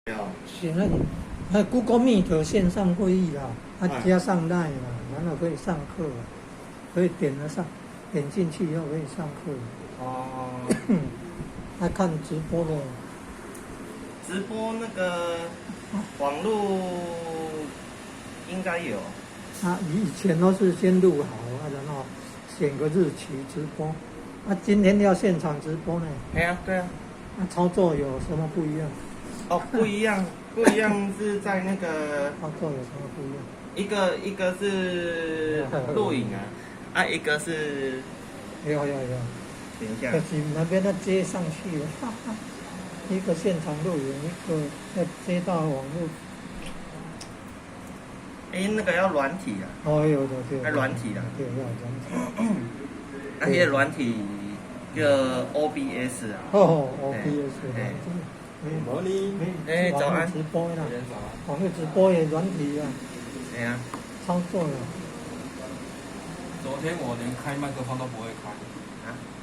是那 Google Meet 线上会议啦，加上 Line 啦，然后可以上课，可以点进去以后可以上课。哦。他看直播的。直播那个网络应该有。以前都是先录好然后选个日期直播。今天要现场直播呢。对啊。那操作有什么不一样？不一样是在那个操作有什么不一样？一个是录影一个是有。等一下，就是那边接上去了，一个现场录影，一个要接到网络。那个要软体啊。有的。要软体啦。对，要软体。那些软体叫 OBS 啊。OBS。早安。直播啦，网络直播也软体啊。对啊。操作了。昨天我连开麦克风都不会开。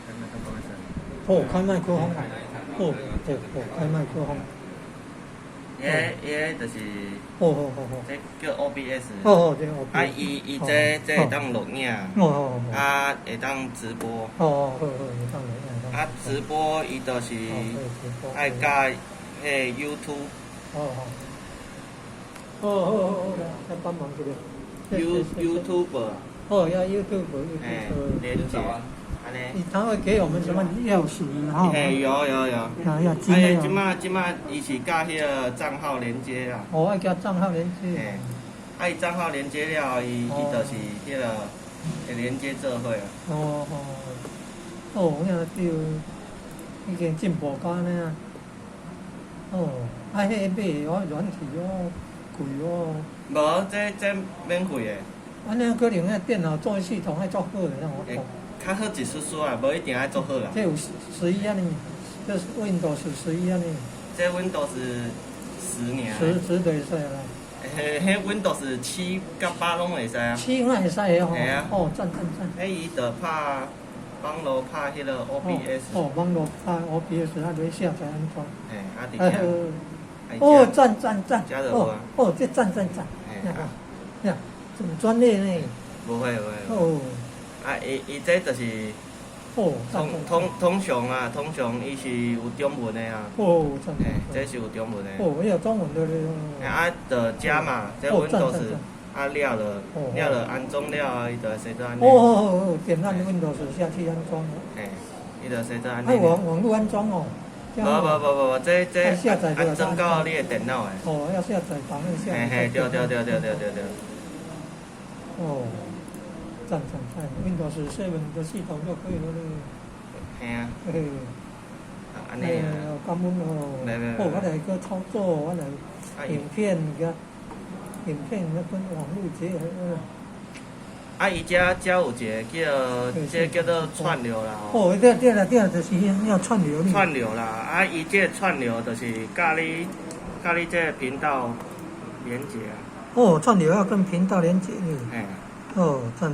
开麦克风的声音。开麦克风。对，开麦克风。就是。这叫 OBS。对 OBS。伊这会当录影。会当直播。会当录影。直播伊就是爱加YouTube。再帮忙这个。YouTuber。要 YouTube。连接。他会给我们什么钥匙？有。要金的。即马伊是甲迄个账号连接啦。要加账号连接。伊账号连接了，伊就是迄个会连接做伙啊。那就已经进步到安尼啊。迄买软体贵无，这免费的。安尼可能电脑作业系统爱做好的，较好一丝丝无一定爱做好啦。这有11安尼，这是 Windows 11安尼。这 Windows 10年。10就会使啦。迄 Windows 7甲8拢会使啊。7那会使的吼。啊。赞。伊就网络拍迄个 OBS。网络拍 OBS， 就会下载安装。赞。加入无？这赞。这么专业呢？不会。伊这就是。通常伊是有中文的啊。赞。这是有中文的。也有中文的咧。就加嘛，这 Windows 了安装了，伊就会写做安尼。点按 Windows 下去安装。伊就写做安尼。网络安装无，这安装到你的电脑的。要下载档案下载。对。赞，Windows 7的系统就可以了咧。安尼根本我来个操作，我来影片跟网络结合。伊遮有一个叫做串流啦。对了，就是要串流。串流啦，伊这串流就是甲你这频道连接啊。串流要跟频道连接呢。赞。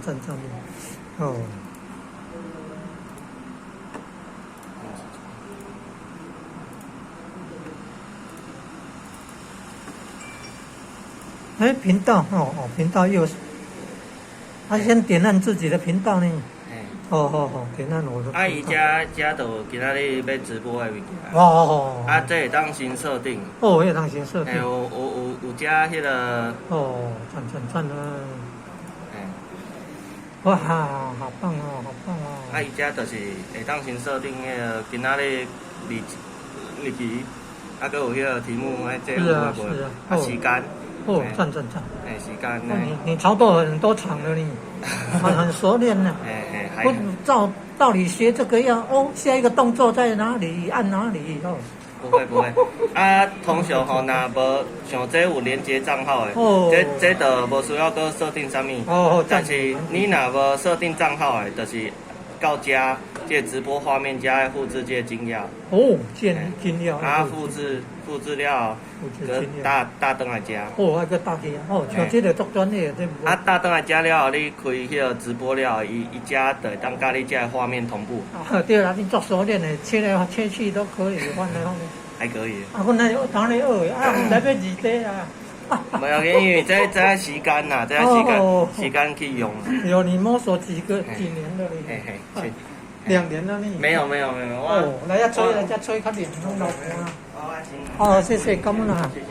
频道频道右，先点按自己的频道呢。点按我的。伊遮就今仔日要直播的物件。这会当先设定。会当先设定。有遮迄个。赞啊！哇，好棒哦！伊遮就是会当先设定迄个今仔日日期，搁有迄个题目，这有无？时间。赞。时间。你操作很多场了你，很熟练呢。不照道理学这个要下一个动作在哪里，按哪里不会。通常若无像这有连接账号的，这就无需要搁设定啥物。但是你若无设定账号的，就是到遮这直播画面加爱复制这金钥。金钥。复制了，搁搭转来遮。那个搭起像这个足专业的。搭转来遮了后，你开迄个直播了后，伊遮就会当甲你遮画面同步。对啦，你做熟练的，切来切去都可以，换来换去。还可以。啊，我那当然学啊，来要二底啊。没有，因为这时间呐，这时间去用。有你摸索几年了嘞？嘿嘿，2年了呢。没有，哦，来一吹，较凉拢落啊。哦，谢谢，感恩啊。谢谢。